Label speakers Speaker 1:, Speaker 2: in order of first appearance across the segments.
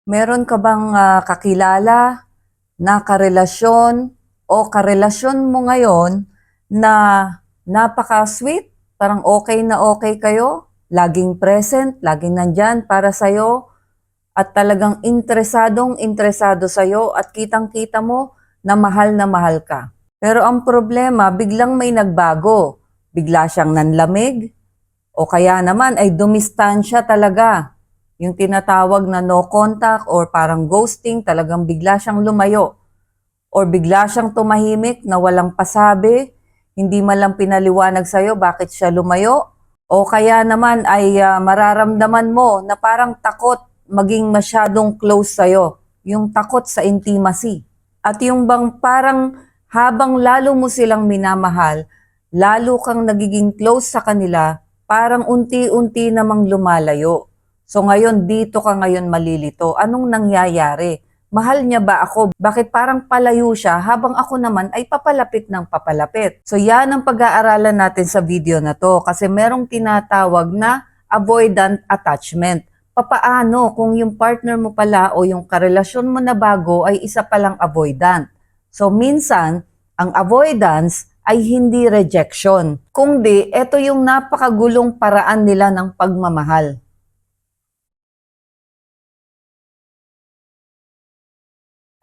Speaker 1: Meron ka bang kakilala na karelasyon o karelasyon mo ngayon na napaka-sweet, parang okay na okay kayo, laging present, laging nandyan para sa'yo, at talagang interesado sa'yo at kitang-kita mo na mahal ka. Pero ang problema, biglang may nagbago. Bigla siyang nanlamig o kaya naman ay dumistansya talaga. Yung tinatawag na no contact or parang ghosting, talagang bigla siyang lumayo. Or bigla siyang tumahimik na walang pasabi, hindi man lang pinaliwanag sa'yo bakit siya lumayo. O kaya naman ay mararamdaman mo na parang takot maging masyadong close sa'yo. Yung takot sa intimacy. At yung bang parang habang lalo mo silang minamahal, lalo kang nagiging close sa kanila, parang unti-unti namang lumalayo. So ngayon, dito ka ngayon malilito. Anong nangyayari? Mahal niya ba ako? Bakit parang palayo siya habang ako naman ay papalapit ng papalapit? So yan ang pag-aaralan natin sa video na to kasi merong tinatawag na avoidant attachment. Papaano kung yung partner mo pala o yung karelasyon mo na bago ay isa palang avoidant? So minsan, ang avoidance ay hindi rejection. Kundi ito yung napakagulong paraan nila ng pagmamahal.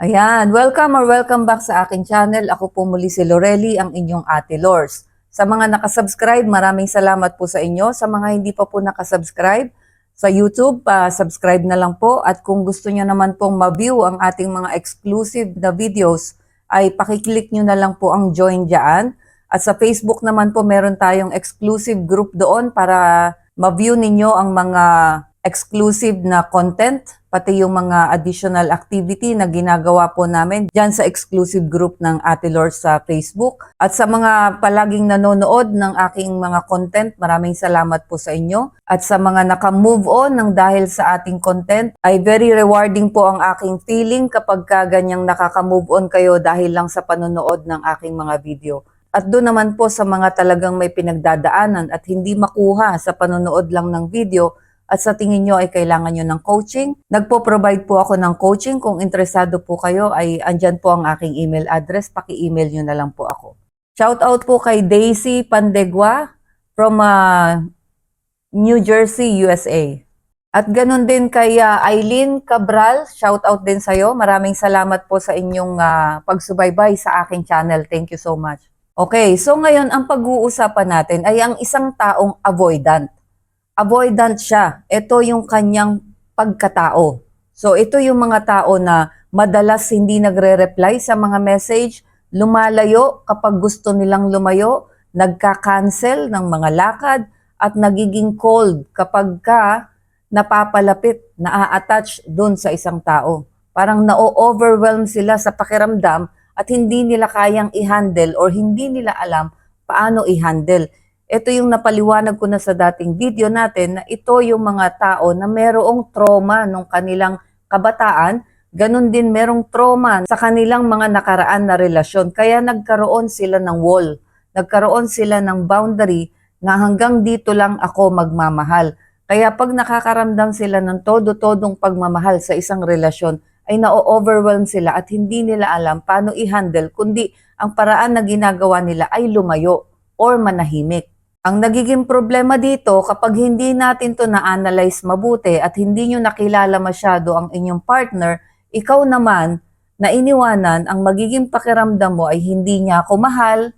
Speaker 1: Ayan, welcome back sa aking channel. Ako po muli si Lorely, ang inyong Ate Lors. Sa mga nakasubscribe, maraming salamat po sa inyo. Sa mga hindi pa po nakasubscribe sa YouTube, subscribe na lang po. At kung gusto nyo naman pong ma-view ang ating mga exclusive na videos, ay pakiclick nyo na lang po ang join dyan. At sa Facebook naman po, meron tayong exclusive group doon para ma-view ninyo ang mga exclusive na content, pati yung mga additional activity na ginagawa po namin dyan sa exclusive group ng Ate Lors sa Facebook. At sa mga palaging nanonood ng aking mga content, maraming salamat po sa inyo. At sa mga naka-move on ng dahil sa ating content, ay very rewarding po ang aking feeling kapag ganyang nakaka-move on kayo dahil lang sa panonood ng aking mga video. At doon naman po sa mga talagang may pinagdadaanan at hindi makuha sa panonood lang ng video, at sa tingin nyo ay kailangan nyo ng coaching, nagpo-provide po ako ng coaching. Kung interesado po kayo ay andyan po ang aking email address. Paki-email nyo na lang po ako. Shout out po kay Daisy Pandegua from New Jersey, USA. At ganun din kay Eileen Cabral, shout out din sa'yo. Maraming salamat po sa inyong pagsubaybay sa aking channel. Thank you so much. Okay, so ngayon ang pag-uusapan natin ay ang isang taong avoidant. Avoidant siya. Ito yung kanyang pagkatao. So ito yung mga tao na madalas hindi nagre-reply sa mga message, lumalayo kapag gusto nilang lumayo, nagka-cancel ng mga lakad, at nagiging cold kapag ka napapalapit, na-attach dun sa isang tao. Parang na-overwhelm sila sa pakiramdam at hindi nila kayang i-handle or hindi nila alam paano i-handle. Ito yung napaliwanag ko na sa dating video natin na ito yung mga tao na merong trauma nung kanilang kabataan, ganun din merong trauma sa kanilang mga nakaraan na relasyon. Kaya nagkaroon sila ng wall, nagkaroon sila ng boundary na hanggang dito lang ako magmamahal. Kaya pag nakakaramdam sila ng todo-todong pagmamahal sa isang relasyon, ay na-overwhelm sila at hindi nila alam paano i-handle, kundi ang paraan na ginagawa nila ay lumayo or manahimik. Ang nagiging problema dito kapag hindi natin to na-analyze mabuti at hindi nyo nakilala masyado ang inyong partner, ikaw naman na iniwanan, ang magiging pakiramdam mo ay hindi niya ako mahal,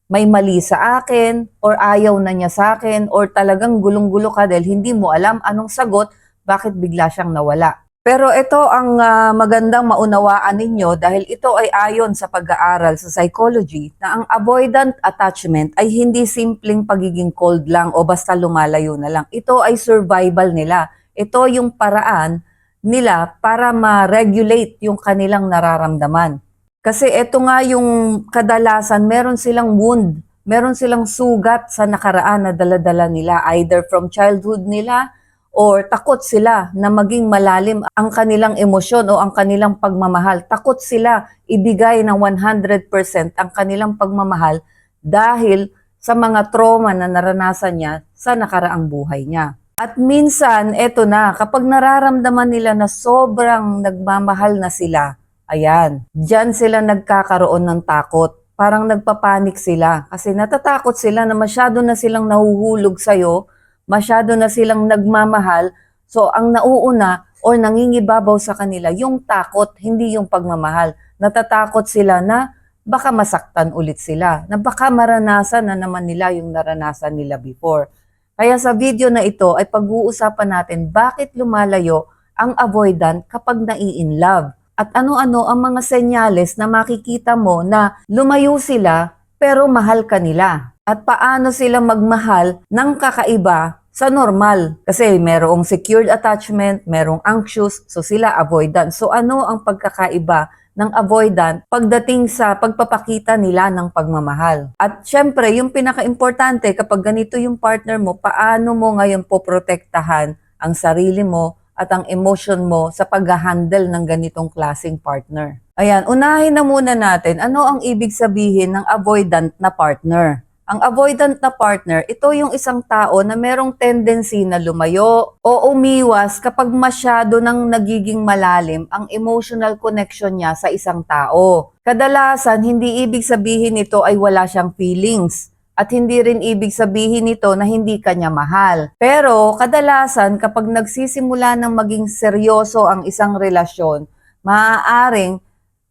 Speaker 1: may mali sa akin, or ayaw na niya sa akin, or talagang gulong-gulo ka dahil hindi mo alam anong sagot, bakit bigla siyang nawala. Pero ito ang magandang maunawaan ninyo dahil ito ay ayon sa pag-aaral sa psychology na ang avoidant attachment ay hindi simpleng pagiging cold lang o basta lumalayo na lang. Ito ay survival nila. Ito yung paraan nila para ma-regulate yung kanilang nararamdaman. Kasi ito nga yung kadalasan, meron silang wound, meron silang sugat sa nakaraan na dala-dala nila either from childhood nila, or takot sila na maging malalim ang kanilang emosyon o ang kanilang pagmamahal. Takot sila ibigay ng 100% ang kanilang pagmamahal dahil sa mga trauma na naranasan niya sa nakaraang buhay niya. At minsan, eto na, kapag nararamdaman nila na sobrang nagmamahal na sila, ayan, diyan sila nagkakaroon ng takot. Parang nagpapanik sila kasi natatakot sila na masyado na silang nahuhulog sa'yo, masyado na silang nagmamahal. So, ang nauuna o nangingibabaw sa kanila, yung takot, hindi yung pagmamahal. Natatakot sila na baka masaktan ulit sila, na baka maranasan na naman nila yung naranasan nila before. Kaya sa video na ito ay pag-uusapan natin bakit lumalayo ang avoidant kapag nai-inlove. At ano-ano ang mga senyales na makikita mo na lumayo sila pero mahal ka nila. At paano sila magmahal ng kakaiba sa normal. Kasi merong secured attachment, merong anxious, so sila avoidant. So ano ang pagkakaiba ng avoidant pagdating sa pagpapakita nila ng pagmamahal? At syempre, yung pinaka-importante kapag ganito yung partner mo, paano mo ngayon poprotektahan ang sarili mo at ang emotion mo sa pag-handle ng ganitong klaseng partner. Ayan, unahin na muna natin ano ang ibig sabihin ng avoidant na partner. Ang avoidant na partner, ito yung isang tao na merong tendency na lumayo o umiwas kapag masyado nang nagiging malalim ang emotional connection niya sa isang tao. Kadalasan, hindi ibig sabihin nito ay wala siyang feelings. At hindi rin ibig sabihin nito na hindi kanya mahal. Pero kadalasan kapag nagsisimula ng maging seryoso ang isang relasyon, maaaring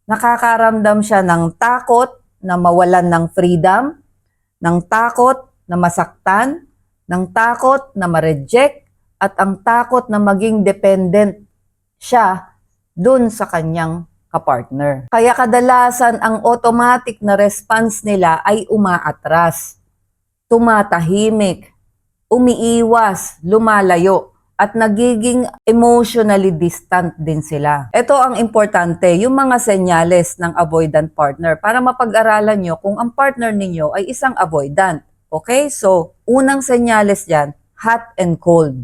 Speaker 1: nakakaramdam siya ng takot na mawalan ng freedom, ng takot na masaktan, ng takot na ma-reject, at ang takot na maging dependent siya dun sa kanyang kapartner. Kaya kadalasan ang automatic na response nila ay umaatras, tumatahimik, umiiwas, lumalayo, at nagiging emotionally distant din sila. Ito ang importante, yung mga senyales ng avoidant partner para mapag-aralan nyo kung ang partner ninyo ay isang avoidant. Okay? So, unang senyales dyan, hot and cold.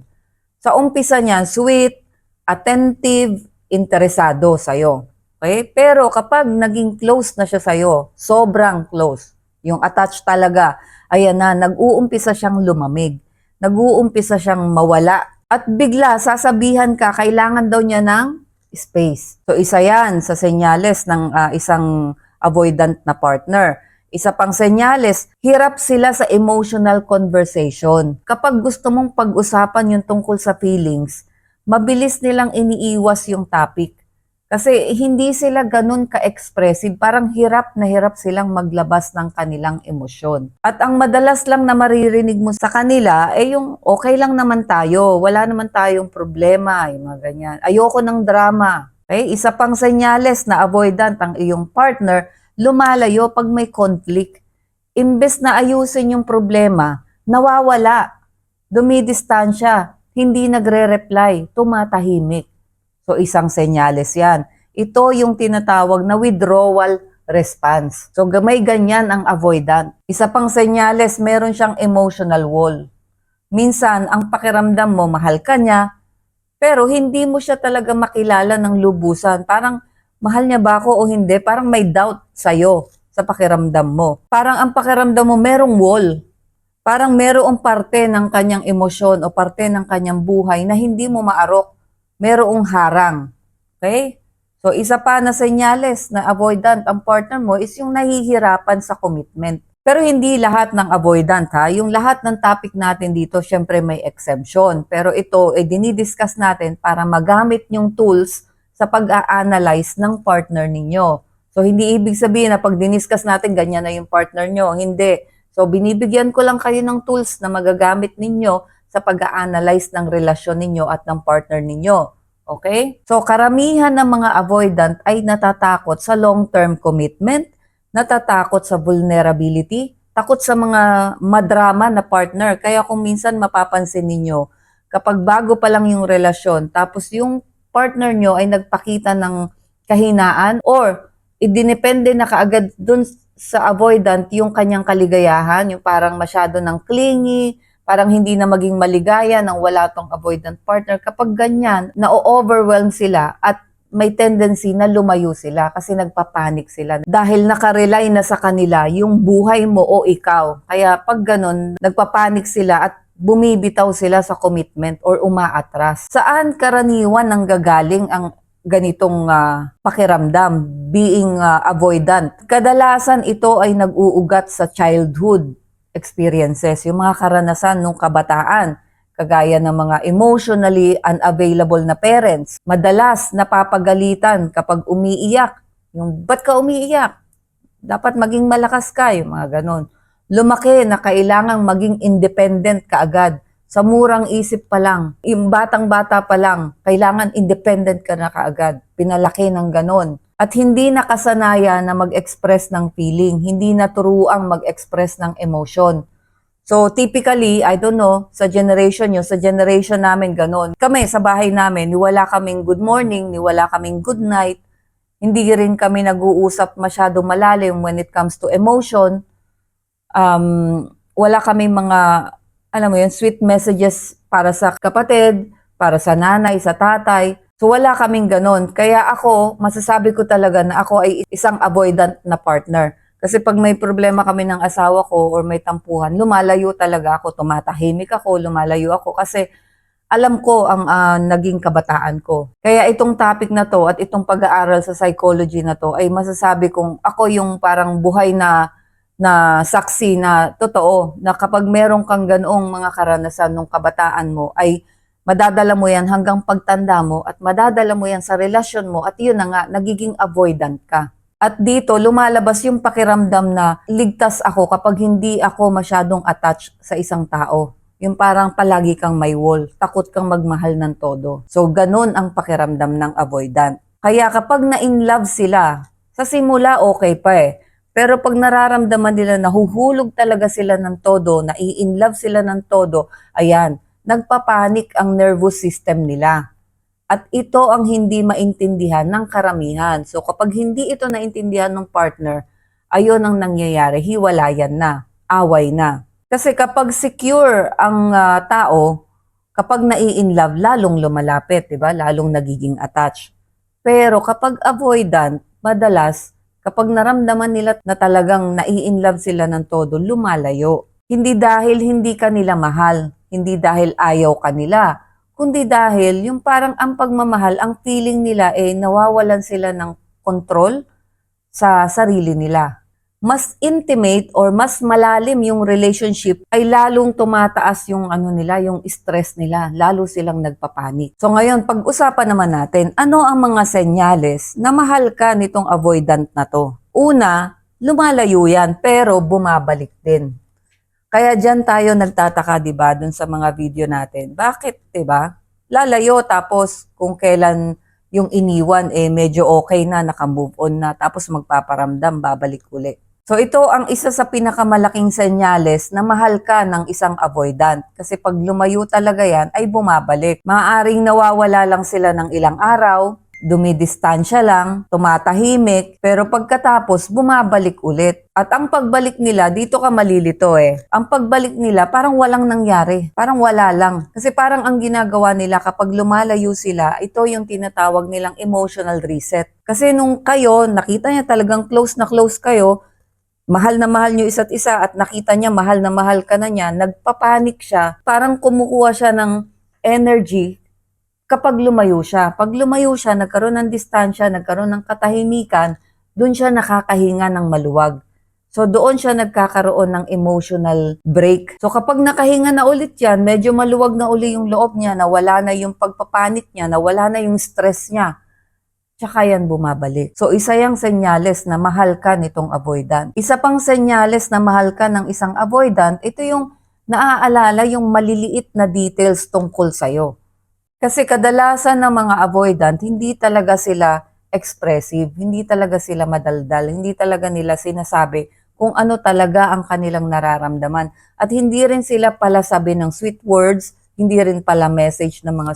Speaker 1: Sa umpisa niyan, sweet, attentive, interesado sa'yo. Okay? Pero kapag naging close na siya sa'yo, sobrang close, yung attached talaga, ayan na, nag-uumpisa siyang lumamig. Nag-uumpisa siyang mawala. At bigla, sasabihan ka, kailangan daw niya ng space. So, isa yan sa senyales ng isang avoidant na partner. Isa pang senyales, hirap sila sa emotional conversation. Kapag gusto mong pag-usapan yung tungkol sa feelings, mabilis nilang iniiwas yung topic. Kasi hindi sila ganun ka-expressive, parang hirap na hirap silang maglabas ng kanilang emosyon. At ang madalas lang na maririnig mo sa kanila, yung okay lang naman tayo, wala naman tayong problema, yung mga ganyan. Ayoko ng drama. Okay? Isa pang senyales na avoidant ang iyong partner, lumalayo pag may conflict. Imbes na ayusin yung problema, nawawala, dumidistansya, hindi nagre-reply, tumatahimik. So, isang senyales yan. Ito yung tinatawag na withdrawal response. So, may ganyan ang avoidant. Isa pang senyales, meron siyang emotional wall. Minsan, ang pakiramdam mo, mahal ka niya, pero hindi mo siya talaga makilala ng lubusan. Parang, mahal niya ba ako o hindi? Parang may doubt sa'yo sa pakiramdam mo. Parang ang pakiramdam mo, merong wall. Parang merong parte ng kanyang emosyon o parte ng kanyang buhay na hindi mo maarok. Merong harang. Okay? So, isa pa na senyales na avoidant ang partner mo is yung nahihirapan sa commitment. Pero hindi lahat ng avoidant ha. Yung lahat ng topic natin dito, syempre may exemption. Pero ito, dinidiscuss natin para magamit yung tools sa pag-a-analyze ng partner ninyo. So, hindi ibig sabihin na pag diniscuss natin, ganyan na yung partner nyo. Hindi. So, binibigyan ko lang kayo ng tools na magagamit ninyo sa pag-a-analyze ng relasyon ninyo at ng partner ninyo. Okay? So, karamihan ng mga avoidant ay natatakot sa long-term commitment, natatakot sa vulnerability, takot sa mga madrama na partner. Kaya kung minsan mapapansin ninyo, kapag bago pa lang yung relasyon, tapos yung partner nyo ay nagpakita ng kahinaan or idinepende na kaagad dun sa avoidant yung kanyang kaligayahan, yung parang masyado ng clingy, parang hindi na maging maligaya nang wala tong avoidant partner. Kapag ganyan, na-overwhelm sila at may tendency na lumayo sila kasi nagpapanik sila. Dahil nakarely na sa kanila yung buhay mo o ikaw. Kaya pag ganun, nagpapanik sila at bumibitaw sila sa commitment or umaatras. Saan karaniwan nanggagaling ang ganitong pakiramdam, being avoidant? Kadalasan ito ay nag-uugat sa childhood experiences, yung mga karanasan nung kabataan, kagaya ng mga emotionally unavailable na parents. Madalas napapagalitan kapag umiiyak. Yung, ba't ka umiiyak? Dapat maging malakas ka, yung mga ganon. Lumaki na kailangang maging independent kaagad. Sa murang isip pa lang, yung batang-bata pa lang, kailangan independent ka na kaagad. Pinalaki ng ganon. At hindi nakasanaya na mag-express ng feeling, hindi naturuang mag-express ng emotion. So typically, I don't know, sa generation nyo, sa generation namin ganon. Kami sa bahay namin, wala kaming good morning, wala kaming good night. Hindi rin kami nag-uusap masyado malalim when it comes to emotion. Wala kaming mga, alam mo yun, sweet messages para sa kapatid, para sa nanay, sa tatay. So wala kaming ganon. Kaya ako, masasabi ko talaga na ako ay isang avoidant na partner. Kasi pag may problema kami ng asawa ko or may tampuhan, lumalayo talaga ako, tumatahimik ako, lumalayo ako kasi alam ko ang naging kabataan ko. Kaya itong topic na to at itong pag-aaral sa psychology na to ay masasabi kong ako yung parang buhay na saksi na totoo na kapag meron kang ganoong mga karanasan nung kabataan mo ay madadala mo yan hanggang pagtanda mo at madadala mo yan sa relasyon mo at yun na nga, nagiging avoidant ka. At dito, lumalabas yung pakiramdam na ligtas ako kapag hindi ako masyadong attached sa isang tao. Yung parang palagi kang may wall, takot kang magmahal ng todo. So, ganun ang pakiramdam ng avoidant. Kaya kapag na-in-love sila, sa simula okay pa eh. Pero pag nararamdaman nila na huhulog talaga sila ng todo, na-in-love sila ng todo, ayan, nagpapanik ang nervous system nila. At ito ang hindi maintindihan ng karamihan. So kapag hindi ito naintindihan ng partner, ayun ang nangyayari, hiwalayan na, away na. Kasi kapag secure ang tao, kapag nai-inlove, lalong lumalapit, di ba? Lalong nagiging attached. Pero kapag avoidant, madalas, kapag naramdaman nila na talagang nai-inlove sila ng todo, lumalayo. Hindi dahil hindi ka nila mahal, hindi dahil ayaw ka nila, kundi dahil yung parang ang pagmamahal, ang feeling nila nawawalan sila ng control sa sarili nila. Mas intimate or mas malalim yung relationship ay lalong tumataas yung nila, yung stress nila, lalo silang nagpapanik. So ngayon, pag-usapan naman natin, ano ang mga senyales na mahal ka nitong avoidant na to? Una, lumalayo yan pero bumabalik din. Kaya dyan tayo nagtataka, di ba, dun sa mga video natin. Bakit, di ba? Lalayo tapos kung kailan yung iniwan, medyo okay na, naka-move on na, tapos magpaparamdam, babalik uli. So ito ang isa sa pinakamalaking senyales na mahal ka ng isang avoidant. Kasi pag lumayo talaga yan, ay bumabalik. Maaaring nawawala lang sila ng ilang araw, dumidistansya lang, tumatahimik, pero pagkatapos bumabalik ulit. At ang pagbalik nila, dito ka malilito Ang pagbalik nila parang walang nangyari, parang wala lang. Kasi parang ang ginagawa nila kapag lumalayo sila, ito yung tinatawag nilang emotional reset. Kasi nung kayo, nakita niya talagang close na close kayo, mahal na mahal niyo isa't isa at nakita niya mahal na mahal ka na niya, nagpapanik siya, parang kumukuha siya ng energy kapag lumayo siya. Pag lumayo siya, nagkaroon ng distansya, nagkaroon ng katahimikan, doon siya nakakahinga ng maluwag. So doon siya nagkakaroon ng emotional break. So kapag nakahinga na ulit yan, medyo maluwag na uli yung loob niya, nawala na yung pagpapanik niya, nawala na yung stress niya. Tsaka yan bumabalik. So isa yung senyales na mahal ka nitong avoidant. Isa pang senyales na mahal ka ng isang avoidant, ito yung naaalala yung maliliit na details tungkol sa'yo. Kasi kadalasan ng mga avoidant, hindi talaga sila expressive, hindi talaga sila madaldal, hindi talaga nila sinasabi kung ano talaga ang kanilang nararamdaman. At hindi rin sila pala sabi ng sweet words, hindi rin pala message ng mga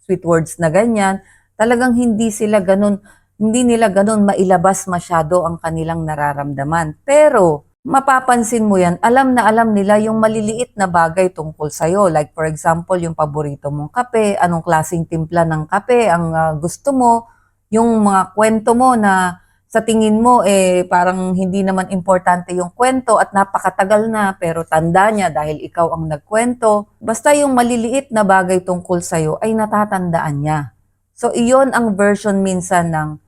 Speaker 1: sweet words na ganyan. Talagang hindi nila ganun mailabas masyado ang kanilang nararamdaman. Pero mapapansin mo yan, alam na alam nila yung maliliit na bagay tungkol sa'yo. Like for example, yung paborito mong kape, anong klaseng timpla ng kape ang gusto mo, yung mga kwento mo na sa tingin mo, parang hindi naman importante yung kwento at napakatagal na, pero tanda niya dahil ikaw ang nagkwento. Basta yung maliliit na bagay tungkol sa'yo ay natatandaan niya. So, iyon ang version minsan ng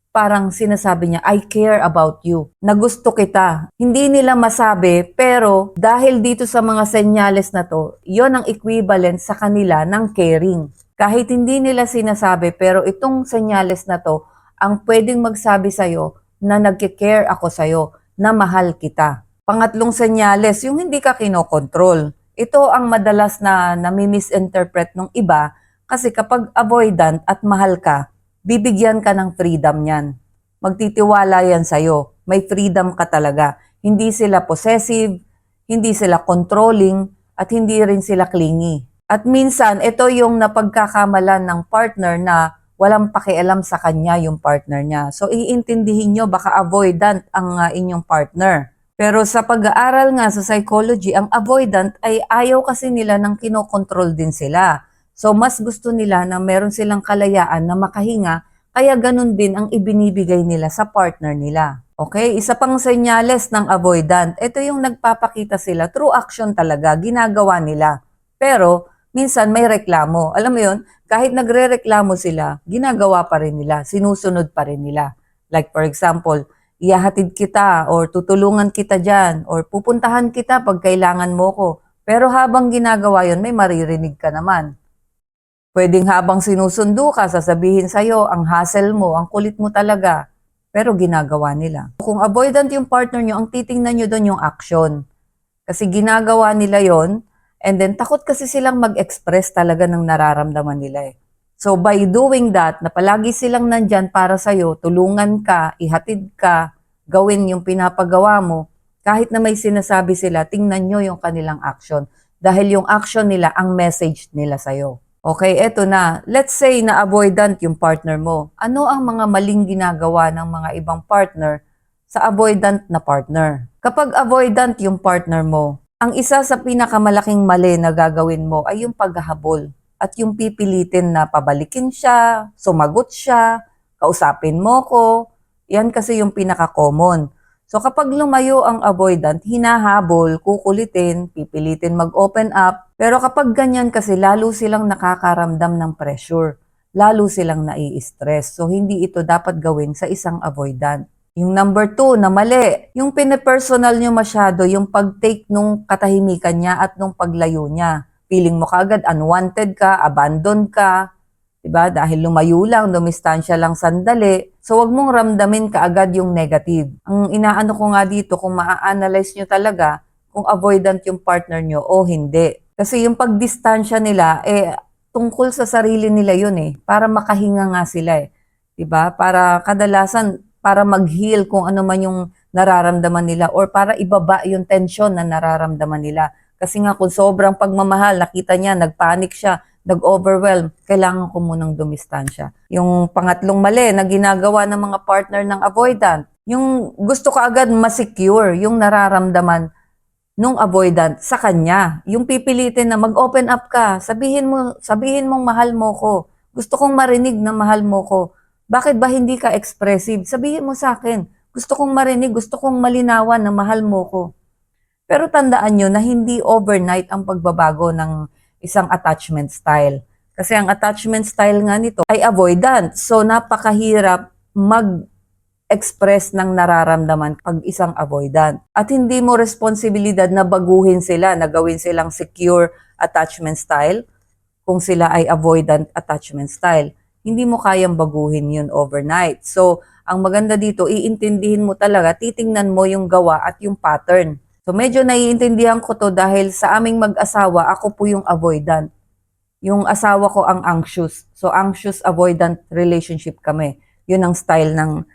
Speaker 1: parang sinasabi niya, I care about you, na gusto kita. Hindi nila masabi, pero dahil dito sa mga senyales na to, iyon ang equivalent sa kanila ng caring. Kahit hindi nila sinasabi, pero itong senyales na to, ang pwedeng magsabi sa'yo na nagke-care ako sa'yo, na mahal kita. Pangatlong senyales, yung hindi ka kinokontrol. Ito ang madalas na nami-misinterpret ng iba kasi kapag avoidant at mahal ka, bibigyan ka ng freedom niyan. Magtitiwala yan sa'yo. May freedom ka talaga. Hindi sila possessive, hindi sila controlling, at hindi rin sila clingy. At minsan, ito yung napagkakamalan ng partner na walang pakialam sa kanya yung partner niya. So, iintindihin nyo, baka avoidant ang inyong partner. Pero sa pag-aaral nga sa psychology, ang avoidant ay ayaw kasi nila ng kinokontrol din sila. So, mas gusto nila na meron silang kalayaan na makahinga, kaya ganun din ang ibinibigay nila sa partner nila. Okay? Isa pang senyales ng avoidant, ito yung nagpapakita sila, through action talaga, ginagawa nila. Pero, minsan may reklamo. Alam mo yun, kahit nagre-reklamo sila, ginagawa pa rin nila, sinusunod pa rin nila. Like for example, ihahatid kita or tutulungan kita dyan or pupuntahan kita pag kailangan mo ko. Pero habang ginagawa yun, may maririnig ka naman. Pwedeng habang sinusundo ka, sasabihin sa'yo, ang hassle mo, ang kulit mo talaga. Pero ginagawa nila. Kung avoidant yung partner nyo, ang titingnan nyo doon yung action. Kasi ginagawa nila yon. And then, takot kasi silang mag-express talaga ng nararamdaman nila eh. So, by doing that, na palagi silang nandyan para sa'yo, tulungan ka, ihatid ka, gawin yung pinapagawa mo, kahit na may sinasabi sila, tingnan nyo yung kanilang action. Dahil yung action nila, ang message nila sa'yo. Okay, eto na. Let's say na avoidant yung partner mo. Ano ang mga maling ginagawa ng mga ibang partner sa avoidant na partner? Kapag avoidant yung partner mo, ang isa sa pinakamalaking mali na gagawin mo ay yung paghahabol at yung pipilitin na pabalikin siya, sumagot siya, kausapin mo ko. Yan kasi yung pinaka-common. So kapag lumayo ang avoidant, hinahabol, kukulitin, pipilitin mag-open up. Pero kapag ganyan kasi lalo silang nakakaramdam ng pressure, lalo silang nai-stress. So hindi ito dapat gawin sa isang avoidant. Yung number 2 na mali, yung pinipersonal nyo masyado, yung pag-take nung katahimikan niya at nung paglayo niya. Feeling mo kagad unwanted ka, abandoned ka, diba? Dahil lumayo lang, dumistansya lang sandali. So wag mong ramdamin kaagad yung negative. Ang inaano ko nga dito, kung maa-analyze nyo talaga, kung avoidant yung partner nyo o hindi. Kasi yung pagdistansya nila, tungkol sa sarili nila yun para makahinga nga sila Diba? Para kadalasan, para mag-heal kung ano man yung nararamdaman nila or para ibaba yung tension na nararamdaman nila. Kasi nga kung sobrang pagmamahal, nakita niya, nagpanic siya, nag-overwhelm, kailangan ko munang dumistansya. Yung pangatlong mali na ginagawa ng mga partner ng avoidant, yung gusto ka agad ma-secure yung nararamdaman nung avoidant sa kanya. Yung pipilitin na mag-open up ka, sabihin mong mahal mo ko. Gusto kong marinig na mahal mo ko. Bakit ba hindi ka expressive? Sabihin mo sa akin. Gusto kong marinig, gusto kong malinawan na mahal mo ko. Pero tandaan nyo na hindi overnight ang pagbabago ng isang attachment style. Kasi ang attachment style nga nito ay avoidant. So napakahirap mag-express ng nararamdaman pag isang avoidant. At hindi mo responsibilidad na baguhin sila, na gawin silang secure attachment style kung sila ay avoidant attachment style. Hindi mo kayang baguhin yun overnight. So, ang maganda dito, iintindihin mo talaga, titingnan mo yung gawa at yung pattern. So, medyo naiintindihan ko to dahil sa aming mag-asawa, ako po yung avoidant. Yung asawa ko ang anxious. So, anxious-avoidant relationship kami. Yun ang style ng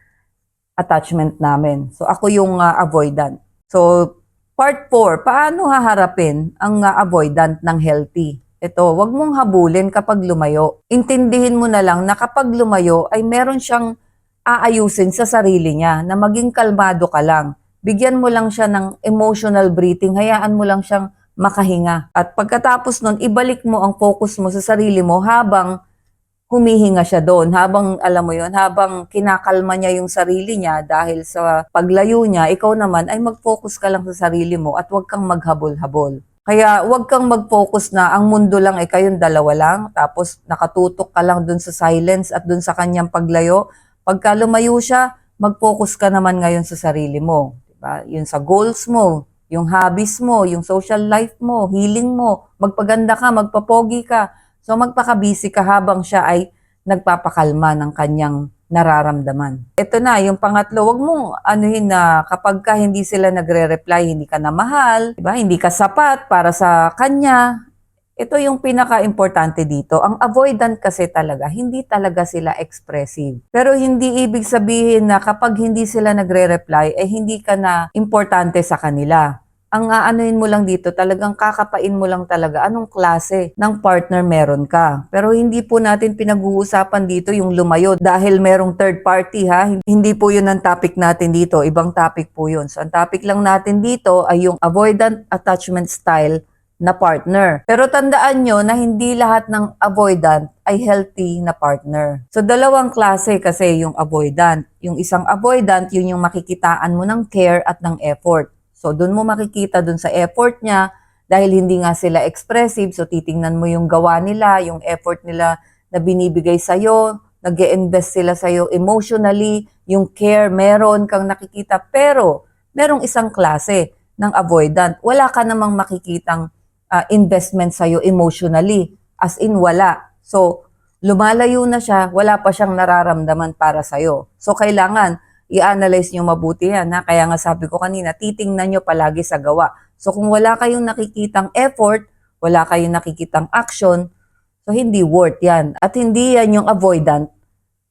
Speaker 1: attachment namin. So, ako yung avoidant. So, part 4, paano haharapin ang avoidant ng healthy? Ito, wag mong habulin kapag lumayo. Intindihin mo na lang na kapag lumayo ay meron siyang aayusin sa sarili niya, na maging kalmado ka lang. Bigyan mo lang siya ng emotional breathing, hayaan mo lang siyang makahinga. At pagkatapos nun, ibalik mo ang focus mo sa sarili mo habang humihinga siya doon habang, alam mo yon, habang kinakalma niya yung sarili niya dahil sa paglayo niya, ikaw naman ay mag-focus ka lang sa sarili mo at huwag kang maghabol-habol. Kaya huwag kang mag-focus na ang mundo lang ay kayong dalawa lang, tapos nakatutok ka lang dun sa silence at dun sa kanyang paglayo. Pagka lumayo siya, mag-focus ka naman ngayon sa sarili mo. Diba? Yun sa goals mo, yung hobbies mo, yung social life mo, healing mo, magpaganda ka, magpapogi ka. So magpaka-busy ka habang siya ay nagpapakalma ng kanyang nararamdaman. Ito na, yung pangatlo, wag mong anuhin na kapag ka hindi sila nagre-reply, hindi ka na mahal, diba? Hindi ka sapat para sa kanya. Ito yung pinaka-importante dito. Ang avoidant kasi talaga, hindi talaga sila expressive. Pero hindi ibig sabihin na kapag hindi sila nagre-reply, eh hindi ka na importante sa kanila. Ang aanuhin mo lang dito, talagang kakapain mo lang talaga anong klase ng partner meron ka. Pero hindi po natin pinag-uusapan dito yung lumayo dahil merong third party ha. Hindi po yun ang topic natin dito. Ibang topic po yun. So ang topic lang natin dito ay yung avoidant attachment style na partner. Pero tandaan nyo na hindi lahat ng avoidant ay healthy na partner. So dalawang klase kasi yung avoidant. Yung isang avoidant, yun yung makikitaan mo ng care at ng effort. So, doon mo makikita doon sa effort niya, dahil hindi nga sila expressive, so titingnan mo yung gawa nila, yung effort nila na binibigay sa'yo, nag-e-invest sila sa'yo emotionally, yung care, meron kang nakikita. Pero, merong isang klase ng avoidant. Wala ka namang makikitang investment sa'yo emotionally, as in wala. So, lumalayo na siya, wala pa siyang nararamdaman para sa'yo. So, kailangan i-analyze nyo mabuti yan. Ha? Kaya nga sabi ko kanina, titingnan nyo palagi sa gawa. So kung wala kayong nakikitang effort, wala kayong nakikitang action, so hindi worth yan. At hindi yan yung avoidant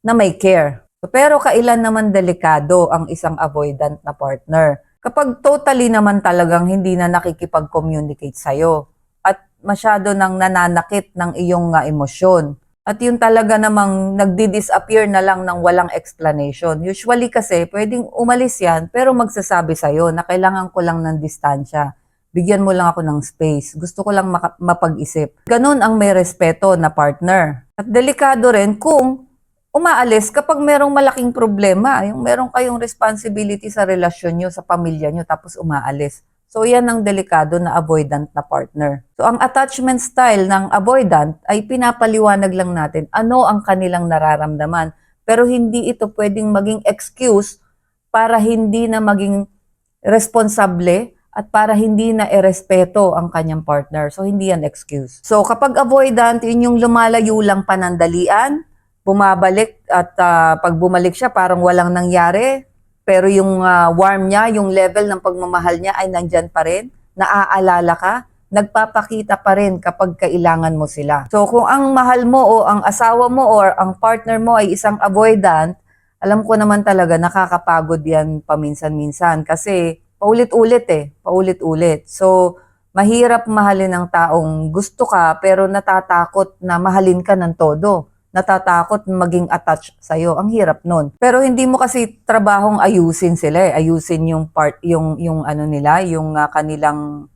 Speaker 1: na may care. So, pero kailan naman delikado ang isang avoidant na partner? Kapag totally naman talagang hindi na nakikipag-communicate sa'yo at masyado nang nananakit ng iyong emosyon. At yun talaga namang nagdi-disappear na lang ng walang explanation. Usually kasi, pwedeng umalis yan, pero magsasabi sa'yo na kailangan ko lang ng distansya. Bigyan mo lang ako ng space. Gusto ko lang mapag-isip. Ganun ang may respeto na partner. At delikado rin kung umaalis kapag merong malaking problema. Yung merong kayong responsibility sa relasyon nyo, sa pamilya nyo, tapos umaalis. So, yan ang delikado na avoidant na partner. So, ang attachment style ng avoidant ay pinapaliwanag lang natin ano ang kanilang nararamdaman. Pero hindi ito pwedeng maging excuse para hindi na maging responsable at para hindi na erespeto ang kanyang partner. So, hindi yan excuse. So, kapag avoidant, yun yung lumalayo lang panandalian, bumabalik at pag bumalik siya parang walang nangyari. Pero yung warm niya, yung level ng pagmamahal niya ay nandyan pa rin. Naaalala ka, nagpapakita pa rin kapag kailangan mo sila. So kung ang mahal mo o ang asawa mo or ang partner mo ay isang avoidant, alam ko naman talaga nakakapagod yan paminsan-minsan kasi paulit-ulit paulit-ulit. So mahirap mahalin ng taong gusto ka pero natatakot na mahalin ka ng todo. Natatakot maging attached sa'yo. Ang hirap nun. Pero hindi mo kasi trabahong ayusin sila Ayusin yung part, yung ano nila, yung kanilang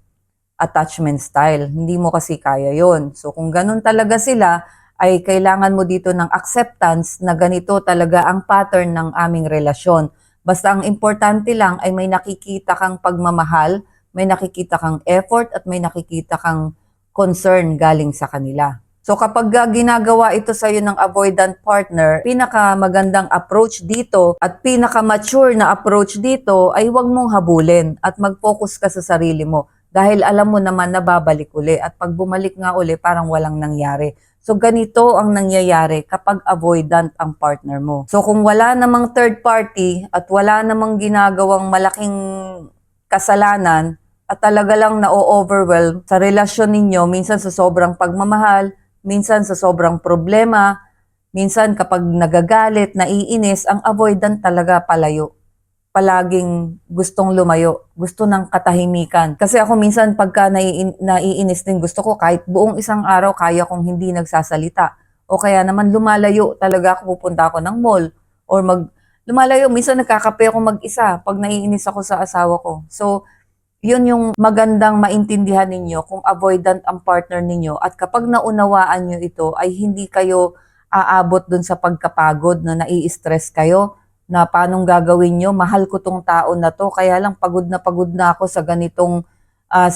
Speaker 1: attachment style. Hindi mo kasi kaya yon. So kung ganun talaga sila, ay kailangan mo dito ng acceptance na ganito talaga ang pattern ng aming relasyon. Basta ang importante lang ay may nakikita kang pagmamahal, may nakikita kang effort, at may nakikita kang concern galing sa kanila. So kapag ginagawa ito sa iyo ng avoidant partner, pinakamagandang approach dito at pinaka-mature na approach dito ay huwag mong habulin at mag-focus ka sa sarili mo dahil alam mo naman na babalik uli at pag bumalik nga uli parang walang nangyari. So ganito ang nangyayari kapag avoidant ang partner mo. So kung wala namang third party at wala namang ginagawang malaking kasalanan at talaga lang na-overwhelm sa relasyon ninyo, minsan sa sobrang pagmamahal, minsan sa sobrang problema, minsan kapag nagagalit, naiinis, ang avoidant talaga palayo. Palaging gustong lumayo, gusto ng katahimikan. Kasi ako minsan pagka naiinis din, gusto ko kahit buong isang araw kaya kong hindi nagsasalita. O kaya naman lumalayo talaga ako, pupunta ako ng mall. Or lumalayo, minsan nagkakape ako mag-isa pag naiinis ako sa asawa ko. So, yun yung magandang maintindihan ninyo kung avoidant ang partner ninyo at kapag naunawaan nyo ito ay hindi kayo aabot dun sa pagkapagod na nai-stress kayo na paanong gagawin nyo, mahal ko tong tao na to, kaya lang pagod na ako sa ganitong ah,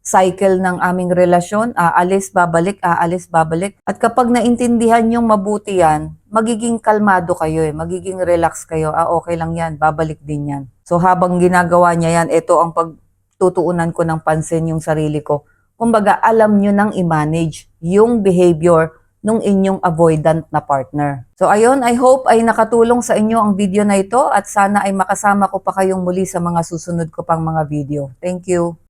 Speaker 1: cycle ng aming relasyon, aalis, babalik, aalis, babalik. At kapag naintindihan yung mabuti yan, magiging kalmado kayo magiging relax kayo, okay lang yan, babalik din yan. So habang ginagawa niya yan, ito ang pagtutuunan ko ng pansin yung sarili ko. Kumbaga, alam nyo nang i-manage yung behavior nung inyong avoidant na partner. So ayun, I hope ay nakatulong sa inyo ang video na ito at sana ay makasama ko pa kayong muli sa mga susunod ko pang mga video. Thank you.